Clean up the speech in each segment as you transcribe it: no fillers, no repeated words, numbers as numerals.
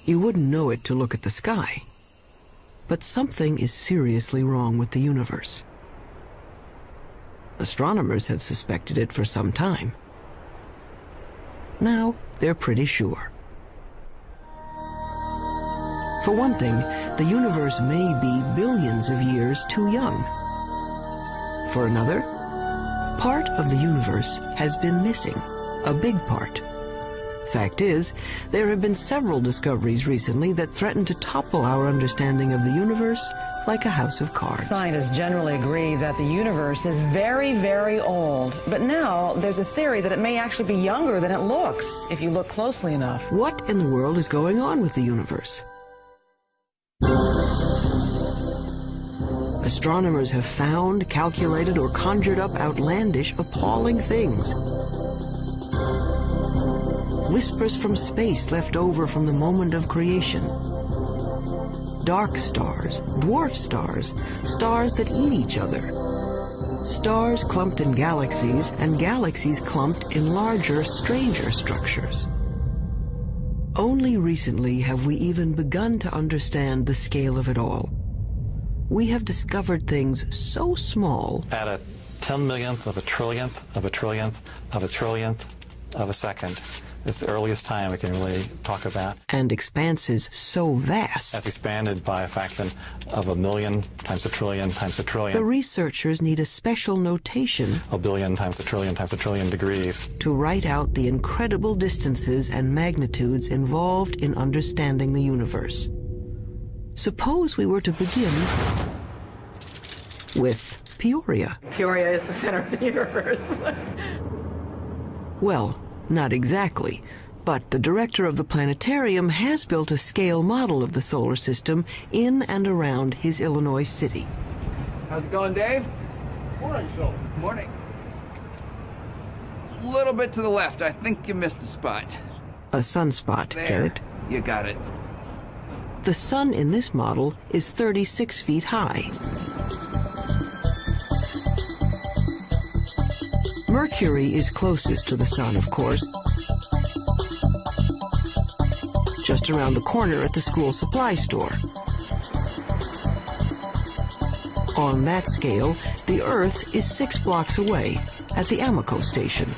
You wouldn't know it to look at the sky. But something is seriously wrong with the universe. Astronomers have suspected it for some time. Now they're pretty sure. For one thing, the universe may be billions of years too young. For another, part of the universe has been missing, a big part. Fact is, there have been several discoveries recently that threaten to topple our understanding of the universe like a house of cards. Scientists generally agree that the universe is very, very old. But now there's a theory that it may actually be younger than it looks if you look closely enough. What in the world is going on with the universe? Astronomers have found, calculated, or conjured up outlandish, appalling things. Whispers from space left over from the moment of creation. Dark stars, dwarf stars, stars that eat each other. Stars clumped in galaxies, and galaxies clumped in larger, stranger structures. Only recently have we even begun to understand the scale of it all. We have discovered things so small. At a 10 millionth of a trillionth of a trillionth of a trillionth of a second is the earliest time we can really talk about. And expanses so vast. That's expanded by a fraction of a million times a trillion times a trillion. The researchers need a special notation. A billion times a trillion degrees. To write out the incredible distances and magnitudes involved in understanding the universe. Suppose we were to begin with Peoria. Peoria is the center of the universe. Well, not exactly, but the director of the planetarium has built a scale model of the solar system in and around his Illinois city. How's it going, Dave? Morning, Phil. Morning. A little bit to the left. I think you missed a spot. A sunspot, There. get it? You got it. The sun in this model is 36 feet high. Mercury is closest to the sun, of course, just around the corner at the school supply store. On that scale, the Earth is 6 blocks away at the Amoco station.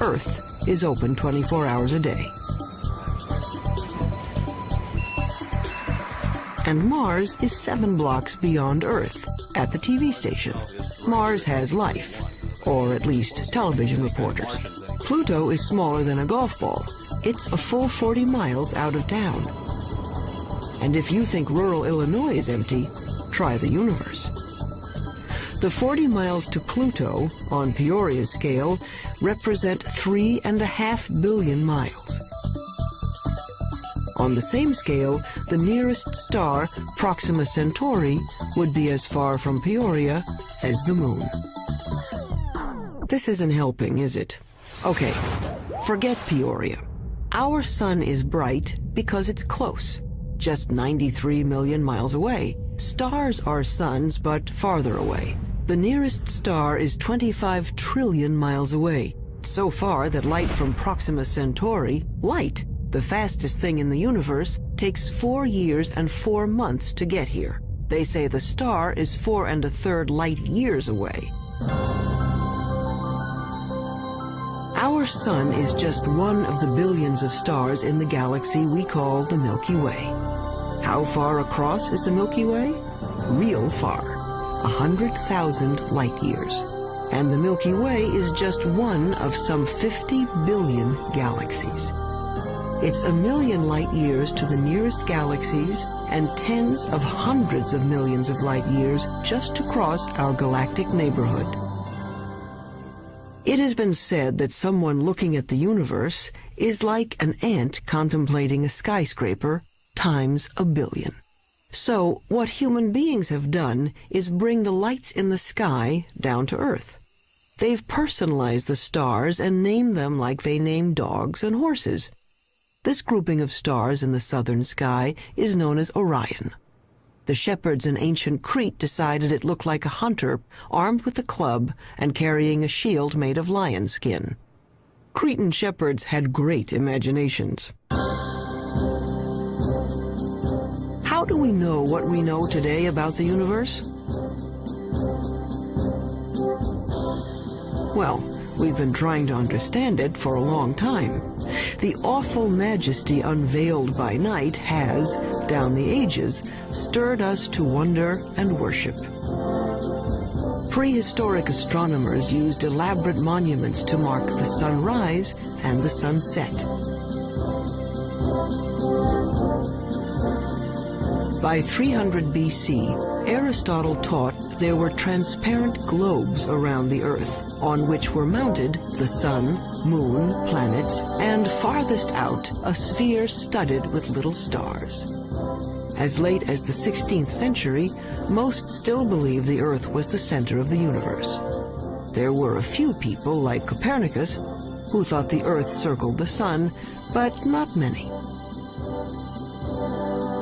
Earth is open 24 hours a day. And Mars is 7 blocks beyond Earth at the TV station. Mars has life, or at least television reporters. Pluto is smaller than a golf ball. It's a full 40 miles out of town. And if you think rural Illinois is empty, try the universe. The 40 miles to Pluto, on Peoria's scale, represent 3.5 billion miles. On the same scale, the nearest star, Proxima Centauri, would be as far from Peoria as the moon. This isn't helping, is it? Okay, forget Peoria. Our sun is bright because it's close, just 93 million miles away. Stars are suns, but farther away. The nearest star is 25 trillion miles away, so far that light from Proxima Centauri, light, the fastest thing in the universe, takes 4 years and 4 months to get here. They say the star is 4 1/3 light years away. Our sun is just one of the billions of stars in the galaxy we call the Milky Way. How far across is the Milky Way? Real far, 100,000 light years. And the Milky Way is just one of some 50 billion galaxies. It's 1 million light years to the nearest galaxies and tens of hundreds of millions of light years just to cross our galactic neighborhood. It has been said that someone looking at the universe is like an ant contemplating a skyscraper times 1 billion. So what human beings have done is bring the lights in the sky down to Earth. They've personalized the stars and named them like they name dogs and horses. This grouping of stars in the southern sky is known as Orion. The shepherds in ancient Crete decided it looked like a hunter armed with a club and carrying a shield made of lion skin. Cretan shepherds had great imaginations. we know what we know today about the universe? Well, we've been trying to understand it for a long time. The awful majesty unveiled by night has, down the ages, stirred us to wonder and worship. Prehistoric astronomers used elaborate monuments to mark the sunrise and the sunset. By 300 BC, Aristotle taught there were transparent globes around the Earth, on which were mounted the sun, moon, planets, and farthest out, a sphere studded with little stars. As late as the 16th century, most still believed the Earth was the center of the universe. There were a few people, like Copernicus, who thought the Earth circled the sun, but not many.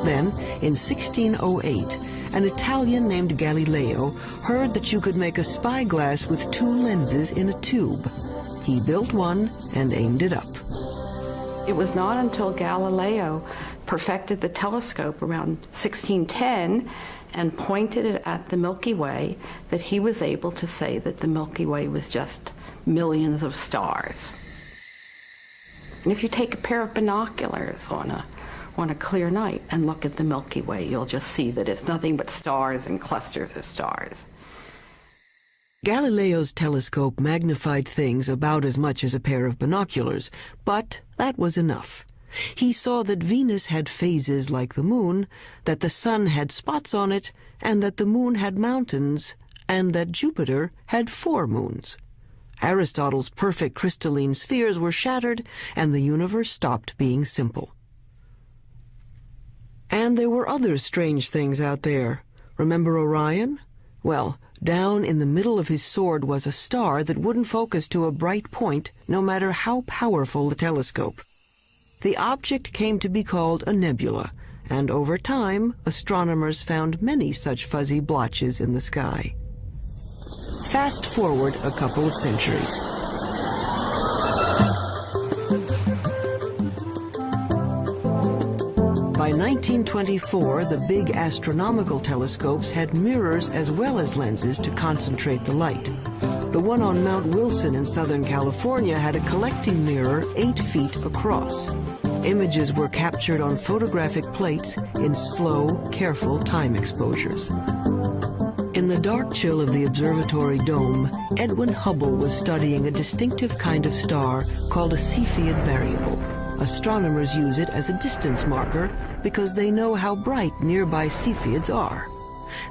Then, in 1608, an Italian named Galileo heard that you could make a spyglass with two lenses in a tube. He built one and aimed it up. It was not until Galileo perfected the telescope around 1610 and pointed it at the Milky Way that he was able to say that the Milky Way was just millions of stars. And if you take a pair of binoculars on a clear night and look at the Milky Way, you'll just see that it's nothing but stars and clusters of stars. Galileo's telescope magnified things about as much as a pair of binoculars, but that was enough. He saw that Venus had phases like the moon, that the sun had spots on it, and that the moon had mountains, and that Jupiter had 4 moons. Aristotle's perfect crystalline spheres were shattered, and the universe stopped being simple. And there were other strange things out there. Remember Orion? Well, down in the middle of his sword was a star that wouldn't focus to a bright point, no matter how powerful the telescope. The object came to be called a nebula, and over time, astronomers found many such fuzzy blotches in the sky. Fast forward a couple of centuries. By 1924, the big astronomical telescopes had mirrors as well as lenses to concentrate the light. The one on Mount Wilson in Southern California had a collecting mirror 8 feet across. Images were captured on photographic plates in slow, careful time exposures. In the dark chill of the observatory dome, Edwin Hubble was studying a distinctive kind of star called a Cepheid variable. Astronomers use it as a distance marker because they know how bright nearby Cepheids are.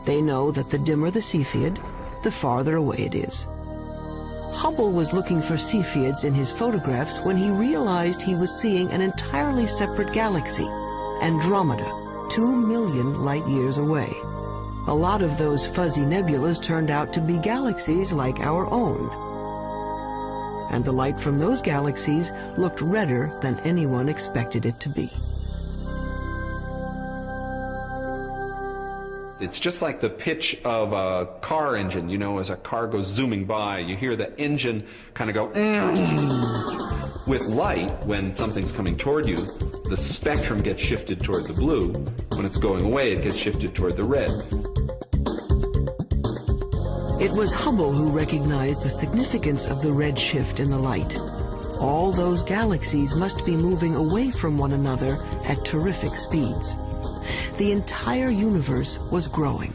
They know that the dimmer the Cepheid, the farther away it is. Hubble was looking for Cepheids in his photographs when he realized he was seeing an entirely separate galaxy, Andromeda, 2 million light-years away. A lot of those fuzzy nebulas turned out to be galaxies like our own. And the light from those galaxies looked redder than anyone expected it to be. It's just like the pitch of a car engine. You know, as a car goes zooming by, you hear the engine kind of go. With light, when something's coming toward you, the spectrum gets shifted toward the blue. When it's going away, it gets shifted toward the red. It was Hubble who recognized the significance of the red shift in the light. All those galaxies must be moving away from one another at terrific speeds. The entire universe was growing.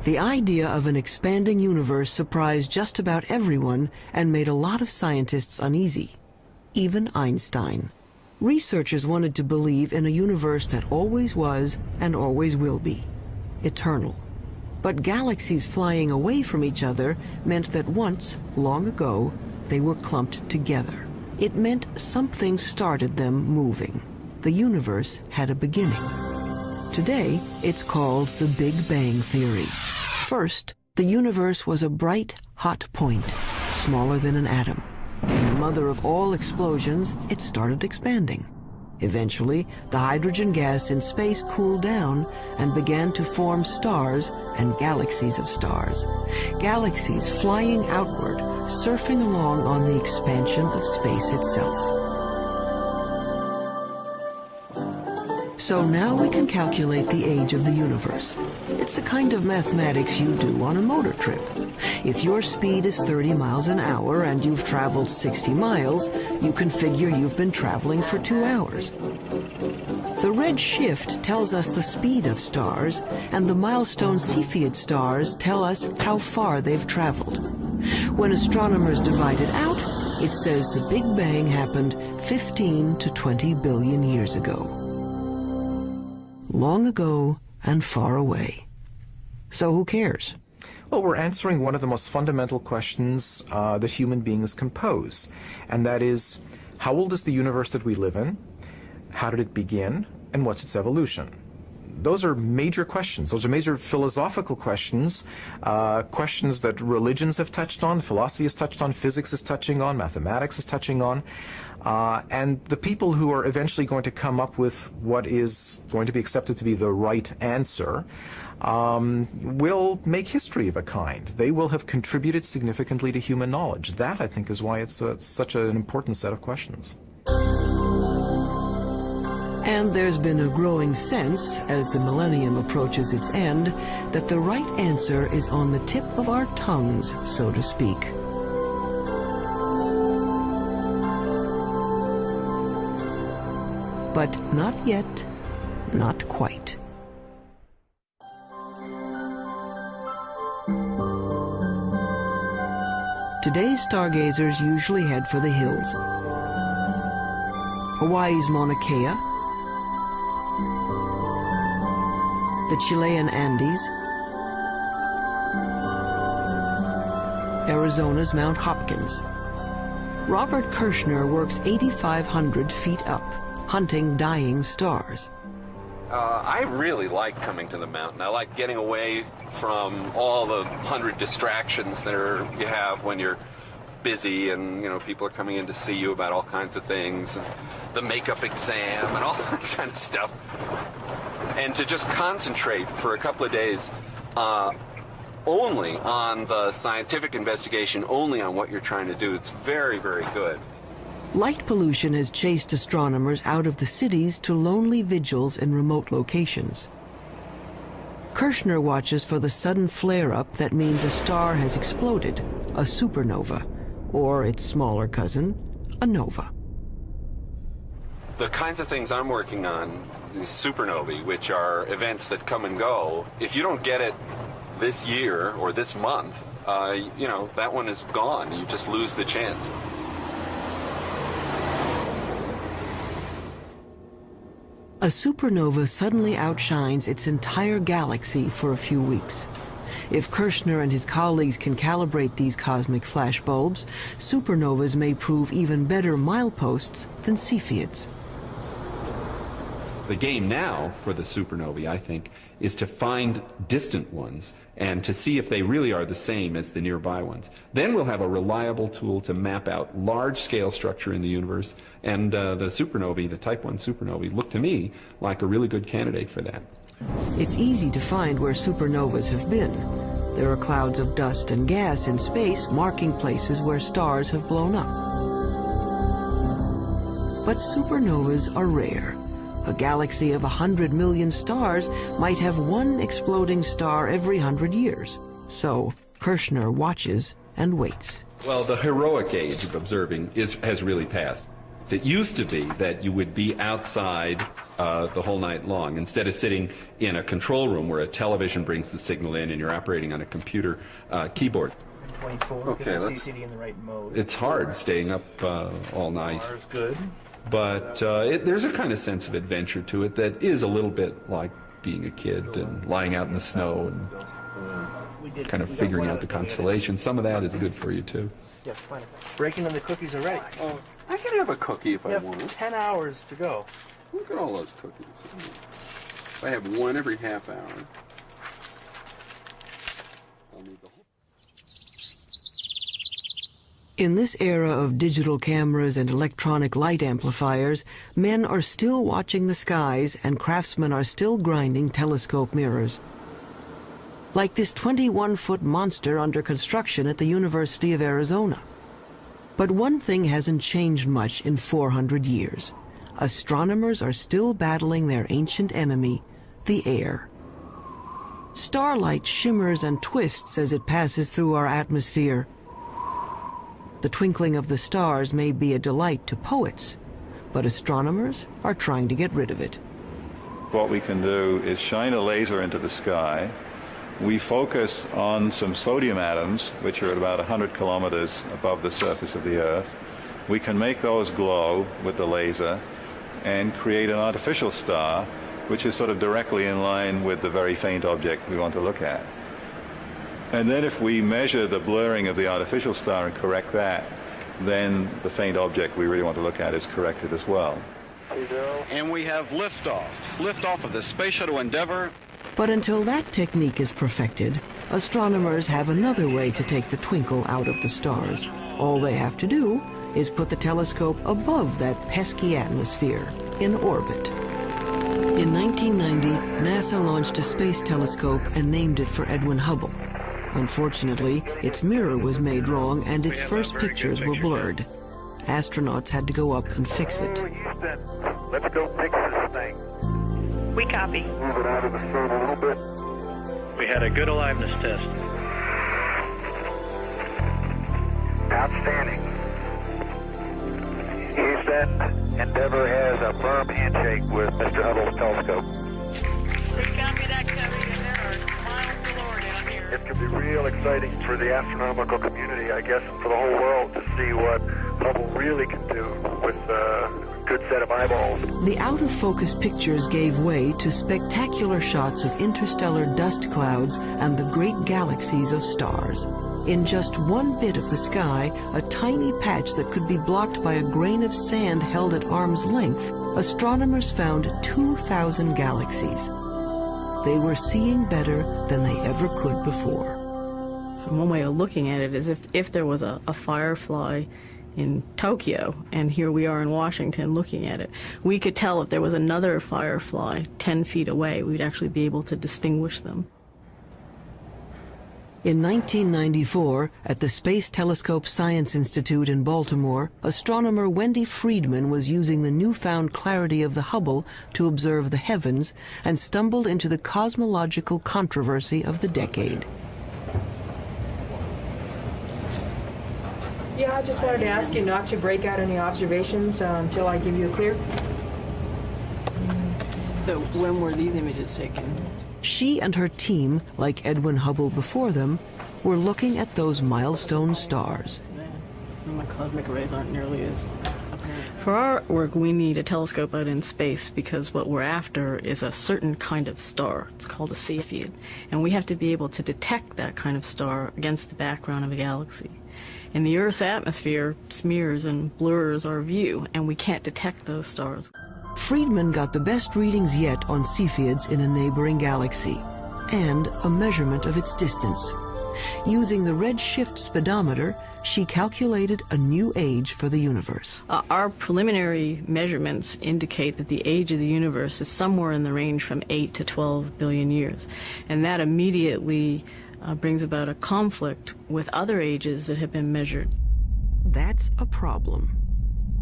The idea of an expanding universe surprised just about everyone and made a lot of scientists uneasy, even Einstein. Researchers wanted to believe in a universe that always was and always will be, eternal. But galaxies flying away from each other meant that once, long ago, they were clumped together. It meant something started them moving. The universe had a beginning. Today, it's called the Big Bang Theory. First, the universe was a bright, hot point, smaller than an atom. In the mother of all explosions, it started expanding. Eventually, the hydrogen gas in space cooled down and began to form stars and galaxies of stars. Galaxies flying outward, surfing along on the expansion of space itself. So now we can calculate the age of the universe. It's the kind of mathematics you do on a motor trip. If your speed is 30 miles an hour and you've traveled 60 miles, you can figure you've been traveling for 2 hours. The red shift tells us the speed of stars, and the milestone Cepheid stars tell us how far they've traveled. When astronomers divide it out, it says the Big Bang happened 15 to 20 billion years ago. Long ago and far away. So who cares? Well, we're answering one of the most fundamental questions that human beings can pose, and that is, how old is the universe that we live in? How did it begin? And what's its evolution? Those are major questions. Those are major philosophical questions, questions that religions have touched on, philosophy has touched on, physics is touching on, mathematics is touching on. And the people who are eventually going to come up with what is going to be accepted to be the right answer will make history of a kind. They will have contributed significantly to human knowledge. That, I think, is why it's such an important set of questions. And there's been a growing sense, as the millennium approaches its end, that the right answer is on the tip of our tongues, so to speak. But not yet, not quite. Today's stargazers usually head for the hills. Hawaii's Mauna Kea, the Chilean Andes, Arizona's Mount Hopkins. Robert Kirshner works 8,500 feet up, hunting dying stars. I really like coming to the mountain. I like getting away from all the 100 distractions that you have when you're busy, and people are coming in to see you about all kinds of things, and the makeup exam and all that kind of stuff. And to just concentrate for a couple of days only on the scientific investigation, only on what you're trying to do, it's very, very good. Light pollution has chased astronomers out of the cities to lonely vigils in remote locations. Kirshner watches for the sudden flare-up that means a star has exploded, a supernova, or its smaller cousin, a nova. The kinds of things I'm working on, these supernovae, which are events that come and go, if you don't get it this year or this month, that one is gone. You just lose the chance. A supernova suddenly outshines its entire galaxy for a few weeks. If Kirshner and his colleagues can calibrate these cosmic flashbulbs, supernovas may prove even better mileposts than Cepheids. The game now for the supernovae, I think, is to find distant ones and to see if they really are the same as the nearby ones. Then we'll have a reliable tool to map out large-scale structure in the universe, and the supernovae, the Type 1 supernovae, look to me like a really good candidate for that. It's easy to find where supernovas have been. There are clouds of dust and gas in space marking places where stars have blown up. But supernovas are rare. A galaxy of 100 million stars might have one exploding star every 100 years. So Kirshner watches and waits. Well, the heroic age of observing has really passed. It used to be that you would be outside the whole night long, instead of sitting in a control room where a television brings the signal in and you're operating on a computer keyboard. 24, okay, get the CCD in the right mode. It's hard staying up all night. Ours good. But there's a kind of sense of adventure to it that is a little bit like being a kid and lying out in the snow and kind of figuring out the constellations. Some of that is good for you, too. Yeah, fine. Breaking in the cookies are ready. Oh, I can have a cookie if I want. 10 hours to go. Look at all those cookies. I have one every half hour. I'll need the whole. In this era of digital cameras and electronic light amplifiers, men are still watching the skies and craftsmen are still grinding telescope mirrors. Like this 21-foot monster under construction at the University of Arizona. But one thing hasn't changed much in 400 years. astronomers are still battling their ancient enemy, the air. Starlight shimmers and twists as it passes through our atmosphere. The twinkling of the stars may be a delight to poets, but astronomers are trying to get rid of it. What we can do is shine a laser into the sky. We focus on some sodium atoms, which are at about 100 kilometers above the surface of the Earth. We can make those glow with the laser and create an artificial star, which is sort of directly in line with the very faint object we want to look at. And then if we measure the blurring of the artificial star and correct that, then the faint object we really want to look at is corrected as well. And we have liftoff of the Space Shuttle Endeavour. But until that technique is perfected, astronomers have another way to take the twinkle out of the stars. All they have to do is put the telescope above that pesky atmosphere, in orbit. In 1990, NASA launched a space telescope and named it for Edwin Hubble. Unfortunately, its mirror was made wrong and its first pictures were blurred. Astronauts had to go up and fix it. Let's go fix this thing. We copy. Move it out of the sun a little bit. We had a good aliveness test. Outstanding. Houston, Endeavour has a firm handshake with Mr. Hubble's telescope. We copy that, Covey, and there are miles galore down here. It could be real exciting for the astronomical community, I guess, and for the whole world to see what Hubble really can do with a good set of eyeballs. The out-of-focus pictures gave way to spectacular shots of interstellar dust clouds and the great galaxies of stars. In just one bit of the sky, a tiny patch that could be blocked by a grain of sand held at arm's length, astronomers found 2,000 galaxies. They were seeing better than they ever could before. So one way of looking at it is if there was a firefly in Tokyo, and here we are in Washington looking at it, we could tell if there was another firefly 10 feet away, we'd actually be able to distinguish them. In 1994, at the Space Telescope Science Institute in Baltimore, astronomer Wendy Friedman was using the newfound clarity of the Hubble to observe the heavens and stumbled into the cosmological controversy of the decade. Yeah, I just wanted to ask you not to break out any observations until I give you a clear. So when were these images taken? She and her team, like Edwin Hubble before them, were looking at those milestone stars. My cosmic rays aren't nearly as apparent. For our work, we need a telescope out in space because what we're after is a certain kind of star. It's called a Cepheid. And we have to be able to detect that kind of star against the background of a galaxy. And the Earth's atmosphere smears and blurs our view, and we can't detect those stars. Friedman got the best readings yet on Cepheids in a neighboring galaxy, and a measurement of its distance. Using the redshift speedometer, she calculated a new age for the universe. Our preliminary measurements indicate that the age of the universe is somewhere in the range from 8 to 12 billion years. And that immediately brings about a conflict with other ages that have been measured. That's a problem.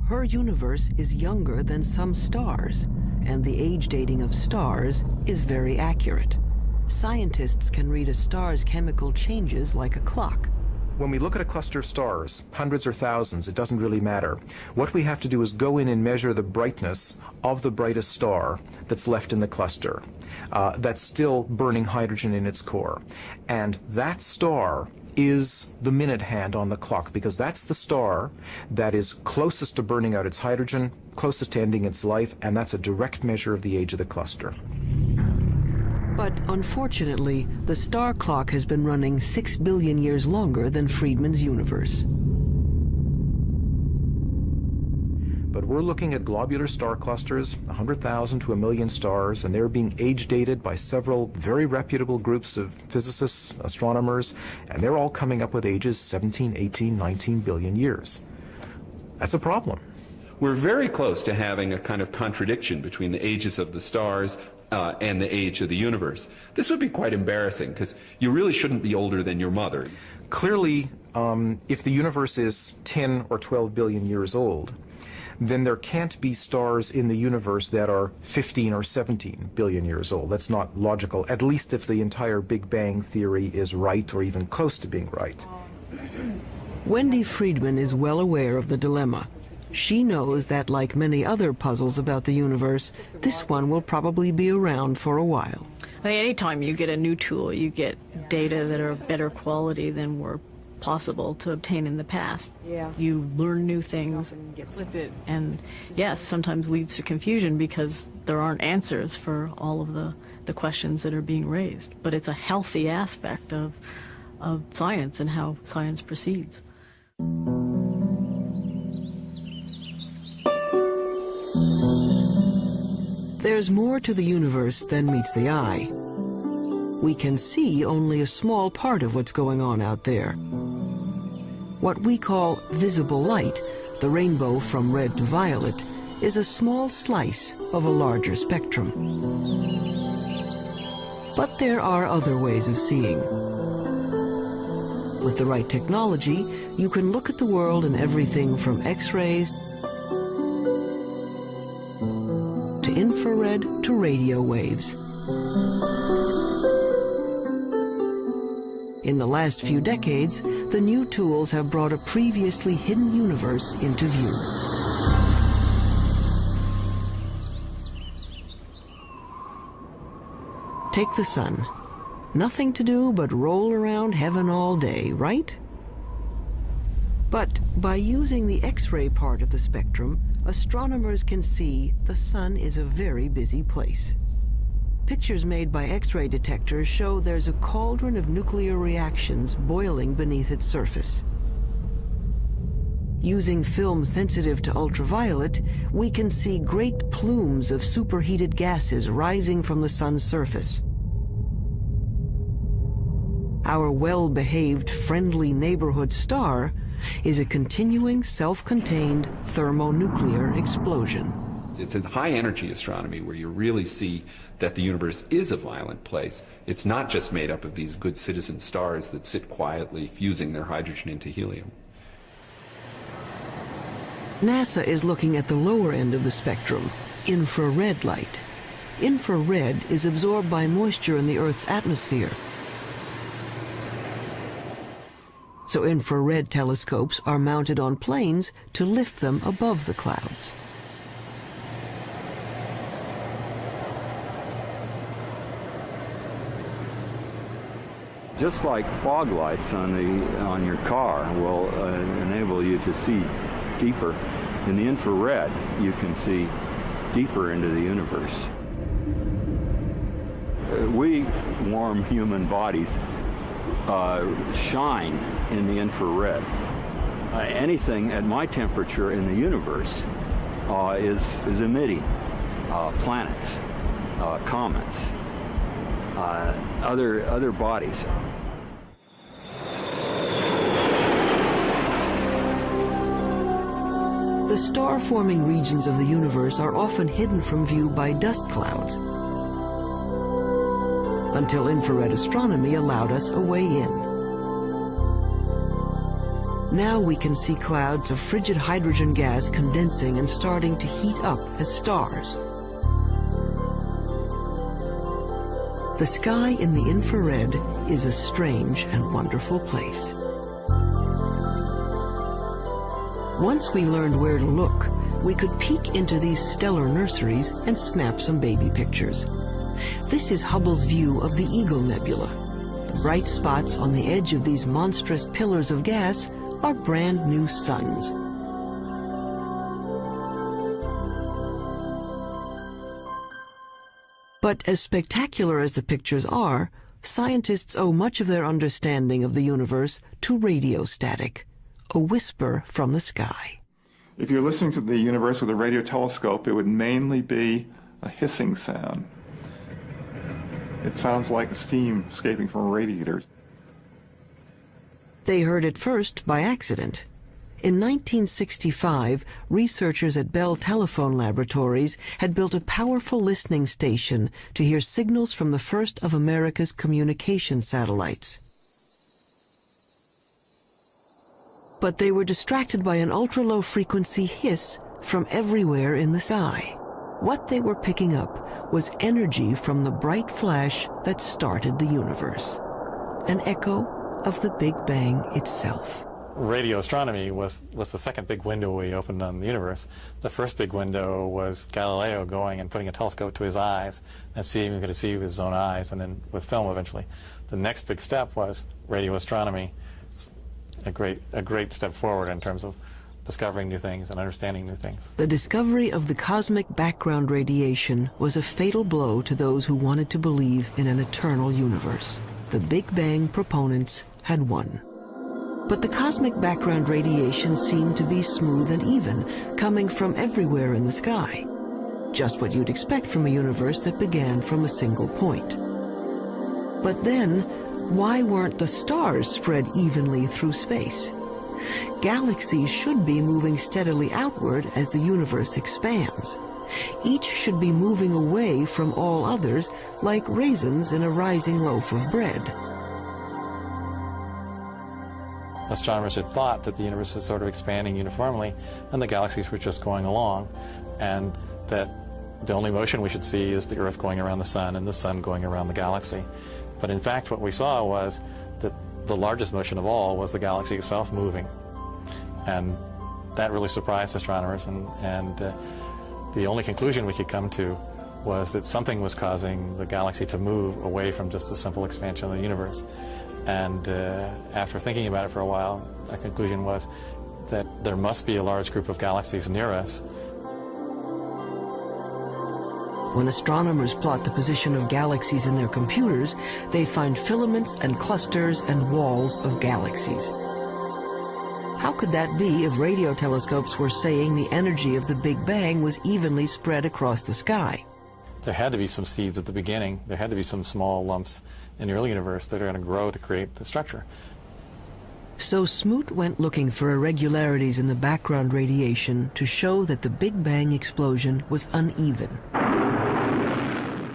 Her universe is younger than some stars, and the age dating of stars is very accurate. Scientists can read a star's chemical changes like a clock. When we look at a cluster of stars, hundreds or thousands, it doesn't really matter. What we have to do is go in and measure the brightness of the brightest star that's left in the cluster, that's still burning hydrogen in its core. And that star is the minute hand on the clock, because that's the star that is closest to burning out its hydrogen, closest to ending its life, and that's a direct measure of the age of the cluster. But unfortunately, the star clock has been running 6 billion years longer than Friedman's universe. But we're looking at globular star clusters, 100,000 to 1 million stars, and they're being age dated by several very reputable groups of physicists, astronomers, and they're all coming up with ages 17, 18, 19 billion years. That's a problem. We're very close to having a kind of contradiction between the ages of the stars and the age of the universe. This would be quite embarrassing, because you really shouldn't be older than your mother. Clearly, if the universe is 10 or 12 billion years old, then there can't be stars in the universe that are 15 or 17 billion years old. That's not logical, at least if the entire Big Bang theory is right or even close to being right. Wendy Friedman is well aware of the dilemma. She knows that, like many other puzzles about the universe, this one will probably be around for a while. I mean, anytime you get a new tool, you get data that are of better quality than were possible to obtain in the past. Yeah. You learn new things and get with it. And yes, sometimes leads to confusion because there aren't answers for all of the questions that are being raised. But it's a healthy aspect of science and how science proceeds. There's more to the universe than meets the eye. We can see only a small part of what's going on out there. What we call visible light, the rainbow from red to violet, is a small slice of a larger spectrum. But there are other ways of seeing. With the right technology, you can look at the world and everything from X-rays to infrared to radio waves. In the last few decades, the new tools have brought a previously hidden universe into view. Take the sun. Nothing to do but roll around heaven all day, right? But by using the X-ray part of the spectrum, astronomers can see the sun is a very busy place. Pictures made by X-ray detectors show there's a cauldron of nuclear reactions boiling beneath its surface. Using film sensitive to ultraviolet, we can see great plumes of superheated gases rising from the sun's surface. Our well-behaved, friendly neighborhood star is a continuing, self-contained thermonuclear explosion. It's in high-energy astronomy where you really see that the universe is a violent place. It's not just made up of these good citizen stars that sit quietly fusing their hydrogen into helium. NASA is looking at the lower end of the spectrum, infrared light. Infrared is absorbed by moisture in the Earth's atmosphere. So infrared telescopes are mounted on planes to lift them above the clouds. Just like fog lights on your car will enable you to see deeper, in the infrared you can see deeper into the universe. We warm human bodies shine in the infrared. Anything at my temperature in the universe is emitting planets, comets, other bodies. The star-forming regions of the universe are often hidden from view by dust clouds, until infrared astronomy allowed us a way in. Now we can see clouds of frigid hydrogen gas condensing and starting to heat up as stars. The sky in the infrared is a strange and wonderful place. Once we learned where to look, we could peek into these stellar nurseries and snap some baby pictures. This is Hubble's view of the Eagle Nebula. The bright spots on the edge of these monstrous pillars of gas are brand new suns. But as spectacular as the pictures are, scientists owe much of their understanding of the universe to radio static, a whisper from the sky. If you're listening to the universe with a radio telescope, it would mainly be a hissing sound. It sounds like steam escaping from a radiator. They heard it first by accident. In 1965, researchers at Bell Telephone Laboratories had built a powerful listening station to hear signals from the first of America's communication satellites. But they were distracted by an ultra-low frequency hiss from everywhere in the sky. What they were picking up was energy from the bright flash that started the universe, an echo of the Big Bang itself. Radio astronomy was the second big window we opened on the universe. The first big window was Galileo going and putting a telescope to his eyes and seeing what he could see with his own eyes, and then with film eventually. The next big step was radio astronomy. It's a great step forward in terms of discovering new things and understanding new things. The discovery of the cosmic background radiation was a fatal blow to those who wanted to believe in an eternal universe. The Big Bang proponents had won. But the cosmic background radiation seemed to be smooth and even, coming from everywhere in the sky. Just what you'd expect from a universe that began from a single point. But then, why weren't the stars spread evenly through space? Galaxies should be moving steadily outward as the universe expands. Each should be moving away from all others like raisins in a rising loaf of bread. Astronomers had thought that the universe was sort of expanding uniformly and the galaxies were just going along, and that the only motion we should see is the Earth going around the sun and the sun going around the galaxy. But in fact what we saw was that the largest motion of all was the galaxy itself moving. And that really surprised astronomers, and the only conclusion we could come to was that something was causing the galaxy to move away from just the simple expansion of the universe. And after thinking about it for a while, a conclusion was that there must be a large group of galaxies near us. When astronomers plot the position of galaxies in their computers, they find filaments and clusters and walls of galaxies. How could that be if radio telescopes were saying the energy of the Big Bang was evenly spread across the sky? There had to be some seeds at the beginning. There had to be some small lumps in the early universe that are going to grow to create the structure. So Smoot went looking for irregularities in the background radiation to show that the Big Bang explosion was uneven.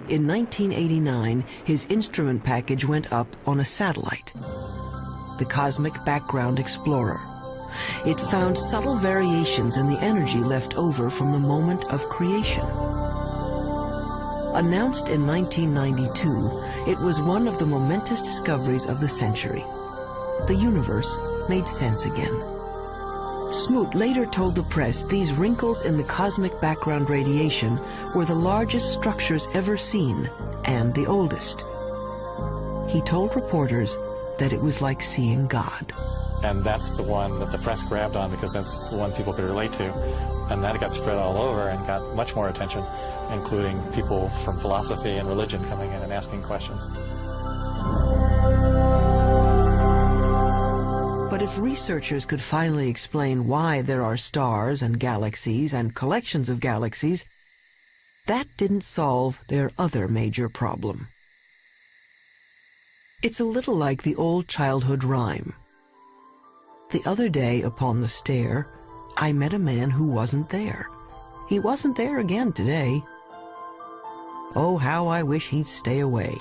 In 1989, his instrument package went up on a satellite, the Cosmic Background Explorer. It found subtle variations in the energy left over from the moment of creation. Announced in 1992, it was one of the momentous discoveries of the century. The universe made sense again. Smoot later told the press these wrinkles in the cosmic background radiation were the largest structures ever seen and the oldest. He told reporters that it was like seeing God. And that's the one that the press grabbed on because that's the one people could relate to. And that got spread all over and got much more attention, including people from philosophy and religion coming in and asking questions. But if researchers could finally explain why there are stars and galaxies and collections of galaxies, that didn't solve their other major problem. It's a little like the old childhood rhyme. The other day upon the stair, I met a man who wasn't there. He wasn't there again today. Oh, how I wish he'd stay away.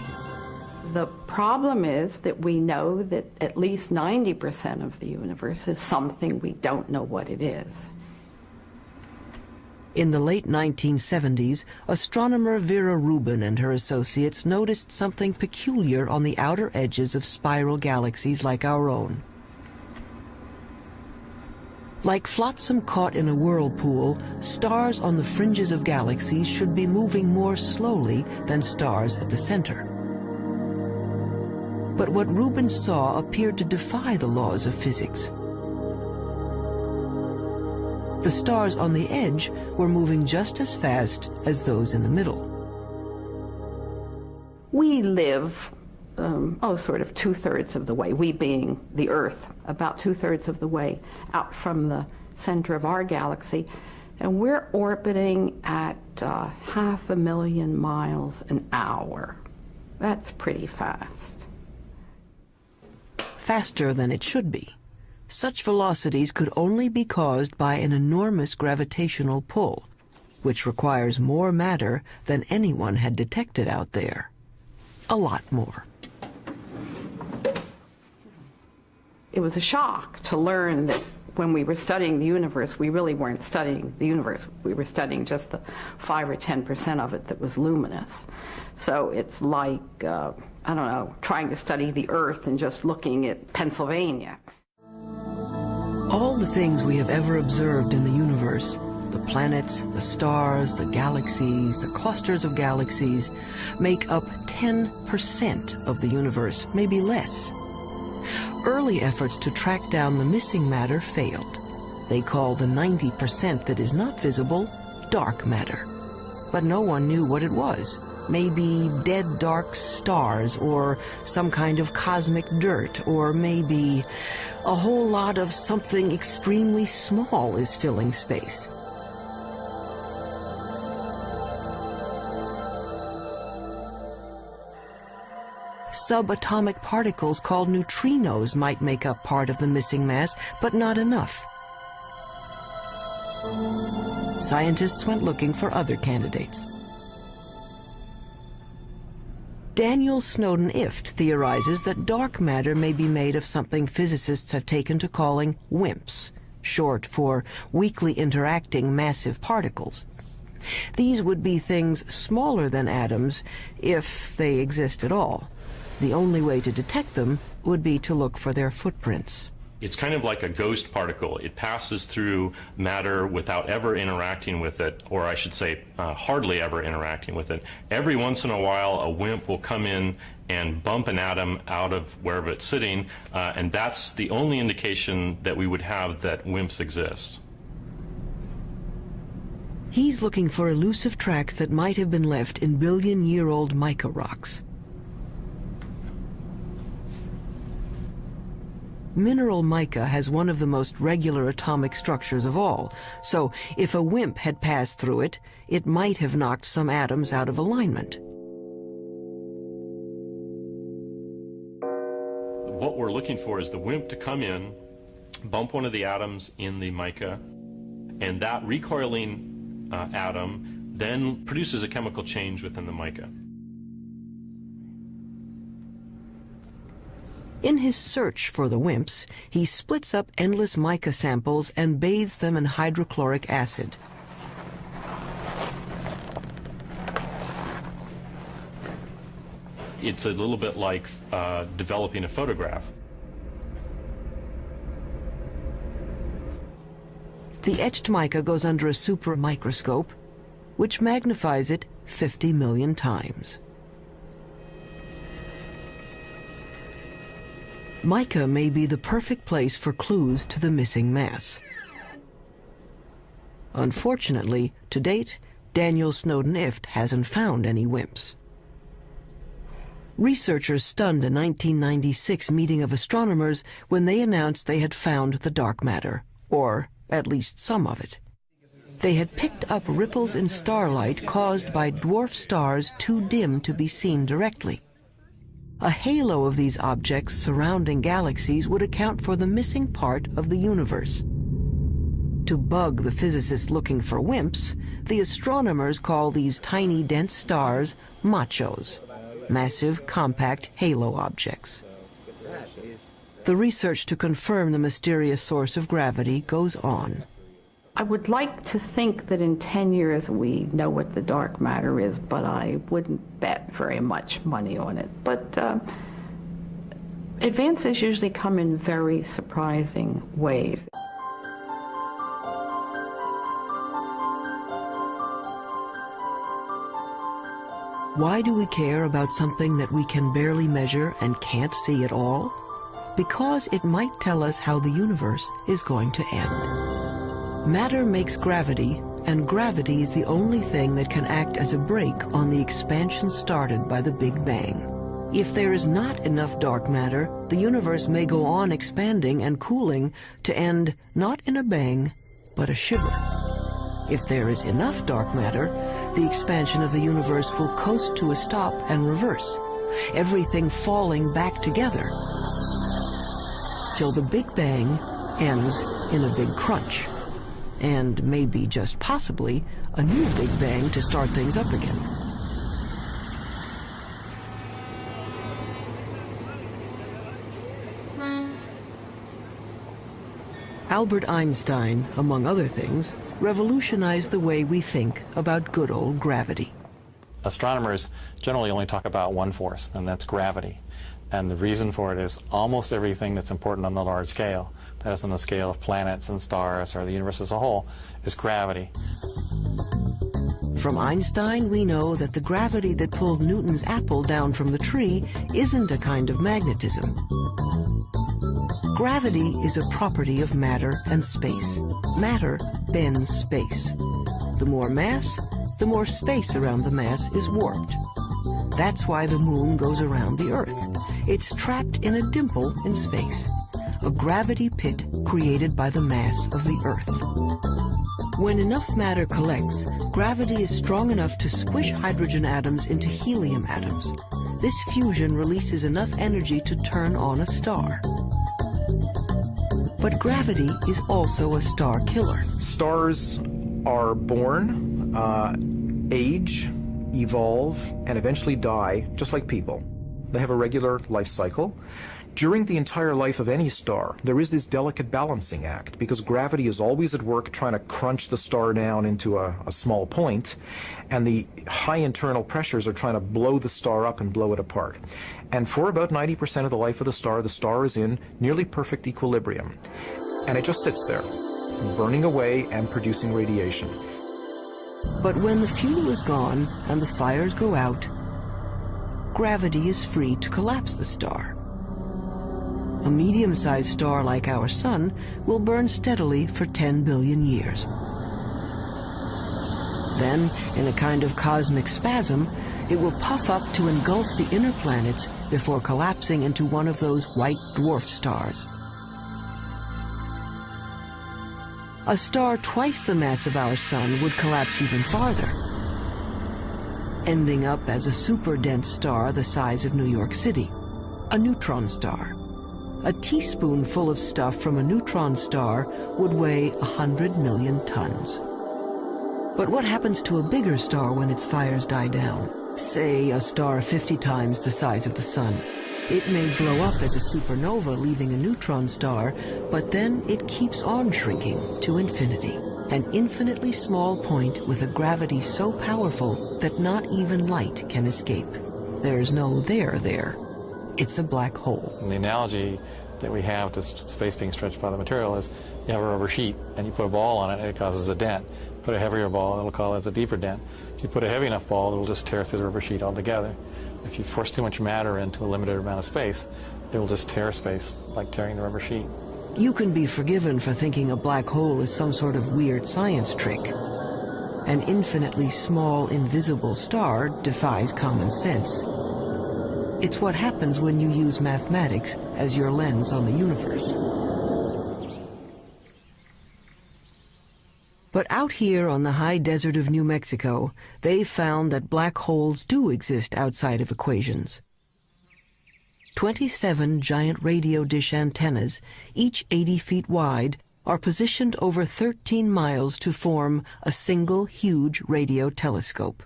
The problem is that we know that at least 90% of the universe is something we don't know what it is. In the late 1970s, astronomer Vera Rubin and her associates noticed something peculiar on the outer edges of spiral galaxies like our own. Like flotsam caught in a whirlpool, stars on the fringes of galaxies should be moving more slowly than stars at the center. But what Rubin saw appeared to defy the laws of physics. The stars on the edge were moving just as fast as those in the middle. We live, sort of 2/3 of the way, we being the Earth, about 2/3 of the way out from the center of our galaxy, and we're orbiting at 500,000 miles an hour. That's pretty fast. Faster than it should be. Such velocities could only be caused by an enormous gravitational pull, which requires more matter than anyone had detected out there. A lot more. It was a shock to learn that when we were studying the universe, we really weren't studying the universe. We were studying just the 5 or 10% of it that was luminous. So it's like, I don't know, trying to study the Earth and just looking at Pennsylvania. All the things we have ever observed in the universe, the planets, the stars, the galaxies, the clusters of galaxies, make up 10% of the universe, maybe less. Early efforts to track down the missing matter failed. They call the 90% that is not visible dark matter. But no one knew what it was. Maybe dead dark stars, or some kind of cosmic dirt, or maybe a whole lot of something extremely small is filling space. Subatomic particles called neutrinos might make up part of the missing mass, but not enough. Scientists went looking for other candidates. Daniel Snowden-Ift theorizes that dark matter may be made of something physicists have taken to calling WIMPs, short for weakly interacting massive particles. These would be things smaller than atoms, if they exist at all. The only way to detect them would be to look for their footprints. It's kind of like a ghost particle. It passes through matter without ever interacting with it, or I should say hardly ever interacting with it. Every once in a while, a WIMP will come in and bump an atom out of wherever it's sitting, and that's the only indication that we would have that WIMPs exist. He's looking for elusive tracks that might have been left in billion-year-old mica rocks. Mineral mica has one of the most regular atomic structures of all, so if a WIMP had passed through it, it might have knocked some atoms out of alignment. What we're looking for is the WIMP to come in, bump one of the atoms in the mica, and that recoiling atom then produces a chemical change within the mica. In his search for the WIMPs, he splits up endless mica samples and bathes them in hydrochloric acid. It's a little bit like developing a photograph. The etched mica goes under a super microscope, which magnifies it 50 million times. Mica may be the perfect place for clues to the missing mass. Unfortunately, to date, Daniel Snowden-Ift hasn't found any WIMPs. Researchers stunned a 1996 meeting of astronomers when they announced they had found the dark matter, or at least some of it. They had picked up ripples in starlight caused by dwarf stars too dim to be seen directly. A halo of these objects surrounding galaxies would account for the missing part of the universe. To bug the physicists looking for WIMPs, the astronomers call these tiny dense stars machos, massive compact halo objects. The research to confirm the mysterious source of gravity goes on. I would like to think that in 10 years we know what the dark matter is, but I wouldn't bet very much money on it. But advances usually come in very surprising ways. Why do we care about something that we can barely measure and can't see at all? Because it might tell us how the universe is going to end. Matter makes gravity, and gravity is the only thing that can act as a brake on the expansion started by the Big Bang. If there is not enough dark matter, the universe may go on expanding and cooling to end not in a bang, but a shiver. If there is enough dark matter, the expansion of the universe will coast to a stop and reverse, everything falling back together, till the Big Bang ends in a big crunch. And maybe, just possibly, a new Big Bang to start things up again. Albert Einstein, among other things, revolutionized the way we think about good old gravity. Astronomers generally only talk about one force, and that's gravity. And the reason for it is almost everything that's important on the large scale, that is on the scale of planets and stars or the universe as a whole, is gravity. From Einstein, we know that the gravity that pulled Newton's apple down from the tree isn't a kind of magnetism. Gravity is a property of matter and space. Matter bends space. The more mass, the more space around the mass is warped. That's why the moon goes around the Earth. It's trapped in a dimple in space, a gravity pit created by the mass of the Earth. When enough matter collects, gravity is strong enough to squish hydrogen atoms into helium atoms. This fusion releases enough energy to turn on a star. But gravity is also a star killer. Stars are born, age, evolve, and eventually die, just like people. They have a regular life cycle. During the entire life of any star, there is this delicate balancing act, because gravity is always at work trying to crunch the star down into a small point, and the high internal pressures are trying to blow the star up and blow it apart. And for about 90% of the life of the star is in nearly perfect equilibrium. And it just sits there, burning away and producing radiation. But when the fuel is gone and the fires go out, gravity is free to collapse the star. A medium-sized star like our Sun will burn steadily for 10 billion years. Then, in a kind of cosmic spasm, it will puff up to engulf the inner planets before collapsing into one of those white dwarf stars. A star twice the mass of our Sun would collapse even farther, ending up as a super-dense star the size of New York City, a neutron star. A teaspoonful of stuff from a neutron star would weigh 100 million tons. But what happens to a bigger star when its fires die down? Say a star 50 times the size of the Sun. It may blow up as a supernova, leaving a neutron star, but then it keeps on shrinking to infinity. An infinitely small point with a gravity so powerful that not even light can escape. There's no there there. It's a black hole. And the analogy that we have to space being stretched by the material is you have a rubber sheet and you put a ball on it and it causes a dent. Put a heavier ball, it'll cause a deeper dent. If you put a heavy enough ball, it'll just tear through the rubber sheet altogether. If you force too much matter into a limited amount of space, it'll just tear space like tearing the rubber sheet. You can be forgiven for thinking a black hole is some sort of weird science trick. An infinitely small, invisible star defies common sense. It's what happens when you use mathematics as your lens on the universe. But out here on the high desert of New Mexico, they've found that black holes do exist outside of equations. 27 giant radio dish antennas, each 80 feet wide, are positioned over 13 miles to form a single huge radio telescope.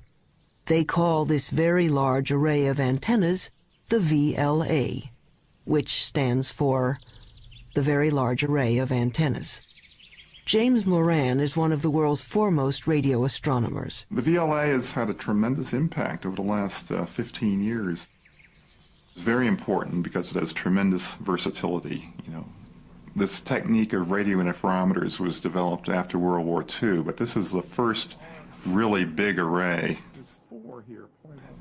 They call this very large array of antennas the VLA, which stands for the Very Large Array of Antennas. James Moran is one of the world's foremost radio astronomers. The VLA has had a tremendous impact over the last 15 years. It's very important because it has tremendous versatility. This technique of radio interferometers was developed after World War II, but this is the first really big array.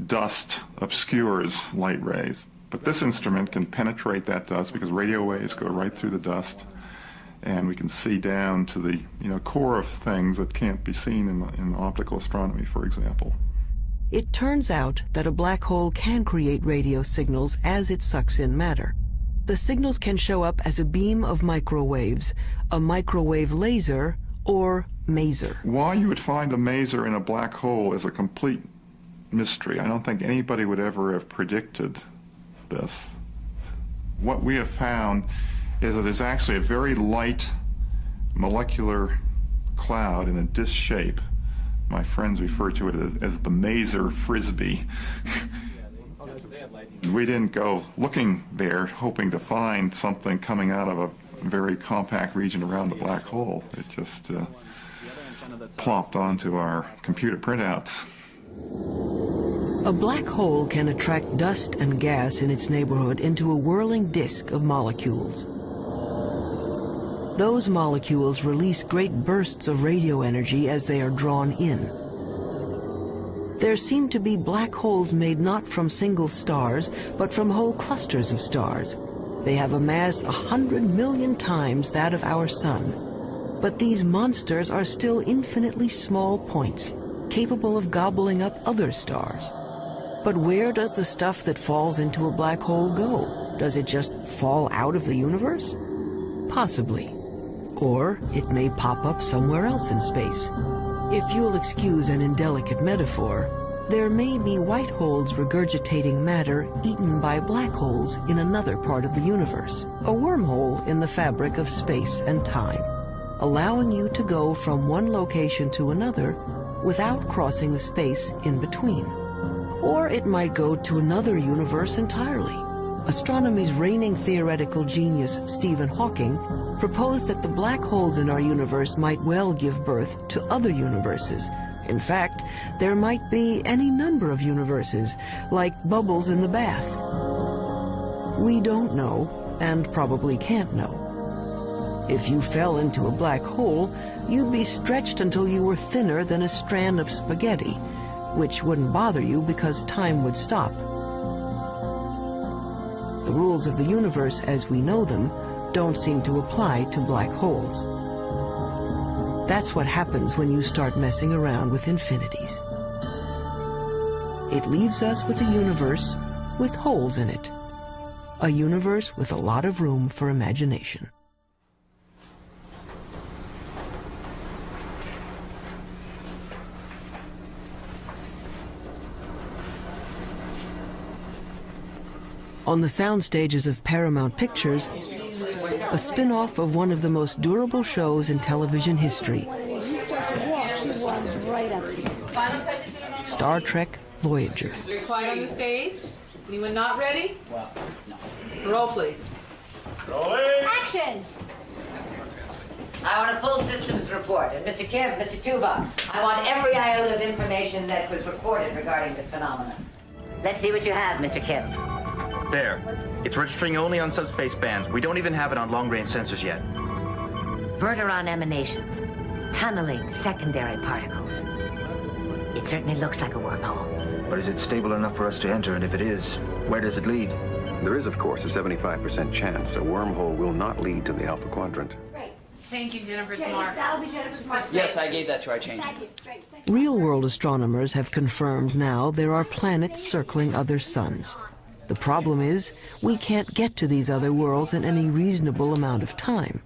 Dust obscures light rays, but this instrument can penetrate that dust because radio waves go right through the dust, and we can see down to the core of things that can't be seen in optical astronomy, for example. It turns out that a black hole can create radio signals as it sucks in matter. The signals can show up as a beam of microwaves, a microwave laser, or maser. Why you would find a maser in a black hole is a complete mystery. I don't think anybody would ever have predicted this. What we have found is that there's actually a very light molecular cloud in a disc shape. My friends refer to it as the maser frisbee. We didn't go looking there hoping to find something coming out of a very compact region around the black hole. It just plopped onto our computer printouts. A black hole can attract dust and gas in its neighborhood into a whirling disk of molecules. Those molecules release great bursts of radio energy as they are drawn in. There seem to be black holes made not from single stars, but from whole clusters of stars. They have a mass 100 million times that of our sun. But these monsters are still infinitely small points, capable of gobbling up other stars. But where does the stuff that falls into a black hole go? Does it just fall out of the universe? Possibly. Or it may pop up somewhere else in space. If you'll excuse an indelicate metaphor, there may be white holes regurgitating matter eaten by black holes in another part of the universe, a wormhole in the fabric of space and time, allowing you to go from one location to another without crossing the space in between. Or it might go to another universe entirely. Astronomy's reigning theoretical genius, Stephen Hawking, proposed that the black holes in our universe might well give birth to other universes. In fact, there might be any number of universes, like bubbles in the bath. We don't know, and probably can't know. If you fell into a black hole, you'd be stretched until you were thinner than a strand of spaghetti, which wouldn't bother you because time would stop. The rules of the universe as we know them don't seem to apply to black holes. That's what happens when you start messing around with infinities. It leaves us with a universe with holes in it. A universe with a lot of room for imagination. On the sound stages of Paramount Pictures, a spin-off of one of the most durable shows in television history, Star Trek Voyager. Quiet on the stage. Anyone not ready? Roll, please. Action! I want a full systems report. And Mr. Kemp, Mr. Tuvok, I want every iota of information that was recorded regarding this phenomenon. Let's see what you have, Mr. Kemp. There. It's registering only on subspace bands. We don't even have it on long-range sensors yet. Verteron emanations. Tunneling secondary particles. It certainly looks like a wormhole. But is it stable enough for us to enter? And if it is, where does it lead? There is, of course, a 75% chance a wormhole will not lead to the Alpha Quadrant. Great. Thank you, Jennifer's mark. Yes, I gave that to her. I changed it. Real-world astronomers have confirmed now there are planets circling other suns. The problem is, we can't get to these other worlds in any reasonable amount of time.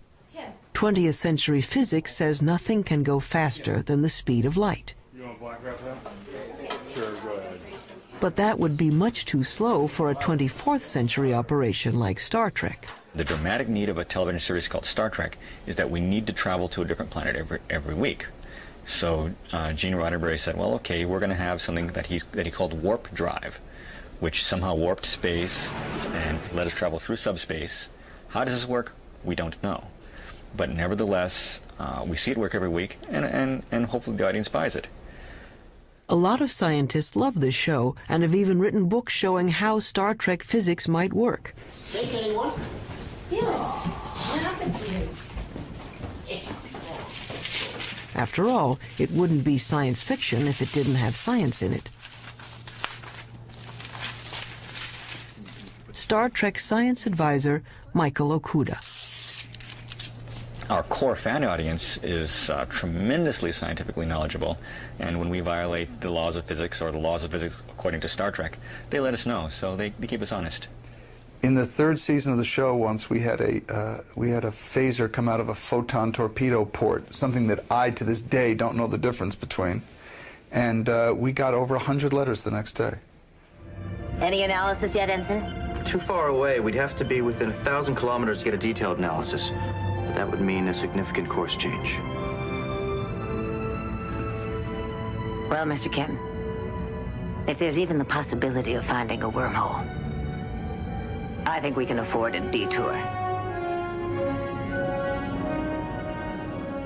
20th century physics says nothing can go faster than the speed of light. You want black wrap that? Sure, go ahead. But that would be much too slow for a 24th century operation like Star Trek. The dramatic need of a television series called Star Trek is that we need to travel to a different planet every week. So Gene Roddenberry said, well, okay, we're going to have something that he called warp drive, which somehow warped space and let us travel through subspace. How does this work? We don't know. But nevertheless, we see it work every week, and hopefully the audience buys it. A lot of scientists love this show and have even written books showing how Star Trek physics might work. Shake anyone? Felix, what happened to you? After all, it wouldn't be science fiction if it didn't have science in it. Star Trek science advisor Michael Okuda. Our core fan audience is tremendously scientifically knowledgeable, and when we violate the laws of physics or the laws of physics according to Star Trek, they let us know, so they keep us honest. In the third season of the show, once we had a phaser come out of a photon torpedo port, something that I, to this day, don't know the difference between. And we got over 100 letters the next day. Any analysis yet, Ensign? Too far away. We'd have to be within 1,000 kilometers to get a detailed analysis. But that would mean a significant course change. Well, Mr. Kemp, if there's even the possibility of finding a wormhole, I think we can afford a detour.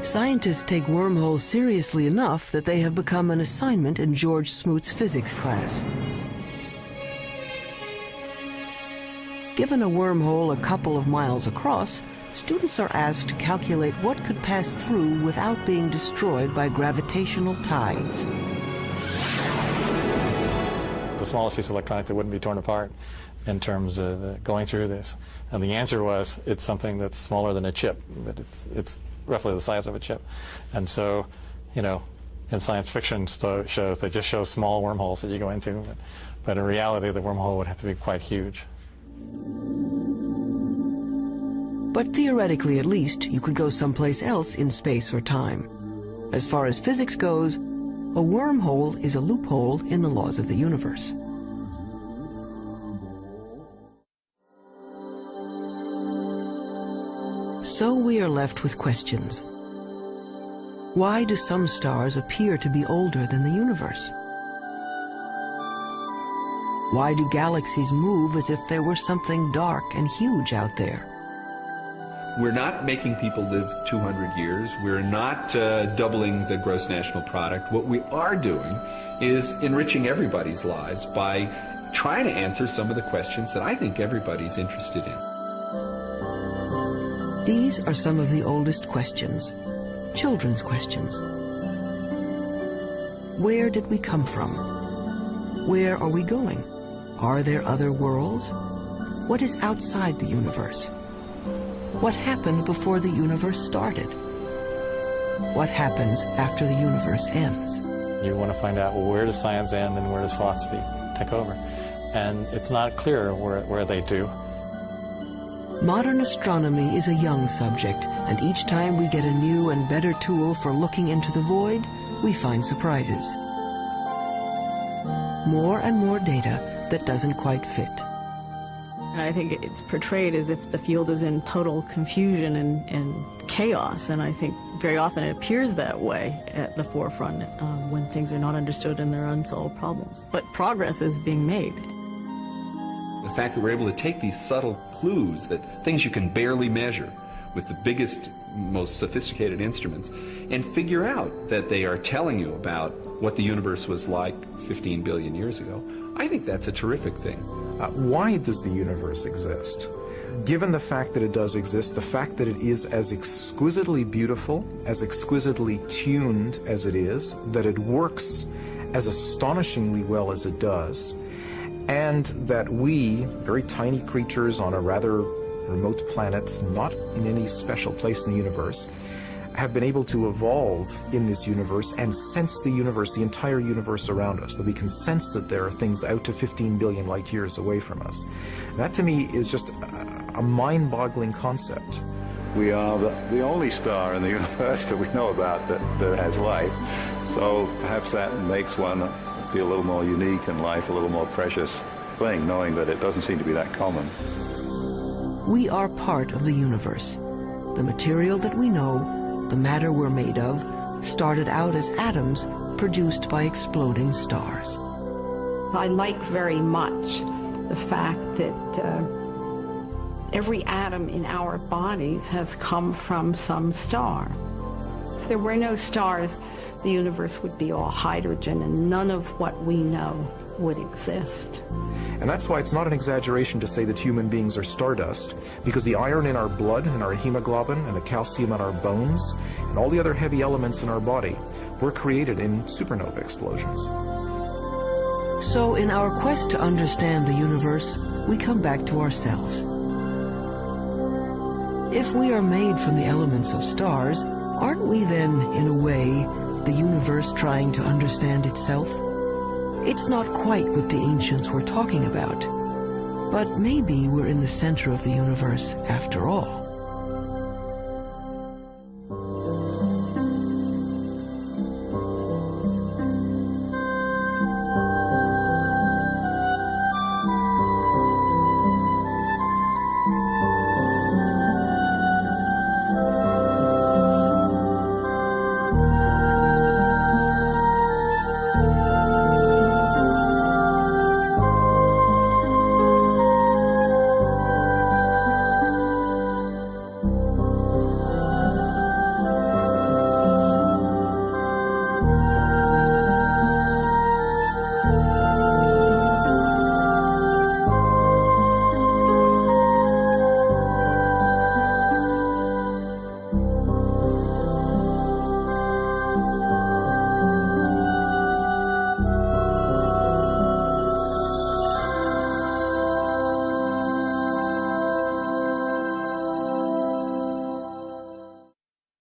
Scientists take wormholes seriously enough that they have become an assignment in George Smoot's physics class. Given a wormhole a couple of miles across, students are asked to calculate what could pass through without being destroyed by gravitational tides. The smallest piece of electronic that wouldn't be torn apart in terms of going through this. And the answer was, it's something that's smaller than a chip, but it's roughly the size of a chip. And so, you know, in science fiction shows, they just show small wormholes that you go into, but in reality, the wormhole would have to be quite huge. But theoretically, at least, you could go someplace else in space or time. As far as physics goes, a wormhole is a loophole in the laws of the universe. So we are left with questions. Why do some stars appear to be older than the universe? Why do galaxies move as if there were something dark and huge out there? We're not making people live 200 years. We're not doubling the gross national product. What we are doing is enriching everybody's lives by trying to answer some of the questions that I think everybody's interested in. These are some of the oldest questions, children's questions. Where did we come from? Where are we going? Are there other worlds? What is outside the universe? What happened before the universe started? What happens after the universe ends? You want to find out, well, where does science end and where does philosophy take over? And it's not clear where they do. Modern astronomy is a young subject, and each time we get a new and better tool for looking into the void, we find surprises. More and more data that doesn't quite fit. And I think it's portrayed as if the field is in total confusion and chaos, and I think very often it appears that way at the forefront when things are not understood and there are unsolved problems. But progress is being made. The fact that we're able to take these subtle clues, that things you can barely measure with the biggest, most sophisticated instruments, and figure out that they are telling you about what the universe was like 15 billion years ago, I think that's a terrific thing. Why does the universe exist? Given the fact that it does exist, the fact that it is as exquisitely beautiful, as exquisitely tuned as it is, that it works as astonishingly well as it does, and that we, very tiny creatures on a rather remote planet, not in any special place in the universe, have been able to evolve in this universe and sense the universe, the entire universe around us, that we can sense that there are things out to 15 billion light years away from us. That to me is just a mind-boggling concept. We are the only star in the universe that we know about that has life, so perhaps that makes one feel a little more unique and life a little more precious thing, knowing that it doesn't seem to be that common. We are part of the universe. The material that we know, the matter we're made of, started out as atoms produced by exploding stars. I like very much the fact that every atom in our bodies has come from some star. If there were no stars, the universe would be all hydrogen and none of what we know would exist. And that's why it's not an exaggeration to say that human beings are stardust, because the iron in our blood and our hemoglobin and the calcium in our bones and all the other heavy elements in our body were created in supernova explosions. So in our quest to understand the universe, we come back to ourselves. If we are made from the elements of stars, aren't we then, in a way, the universe trying to understand itself? It's not quite what the ancients were talking about, but maybe we're in the center of the universe after all.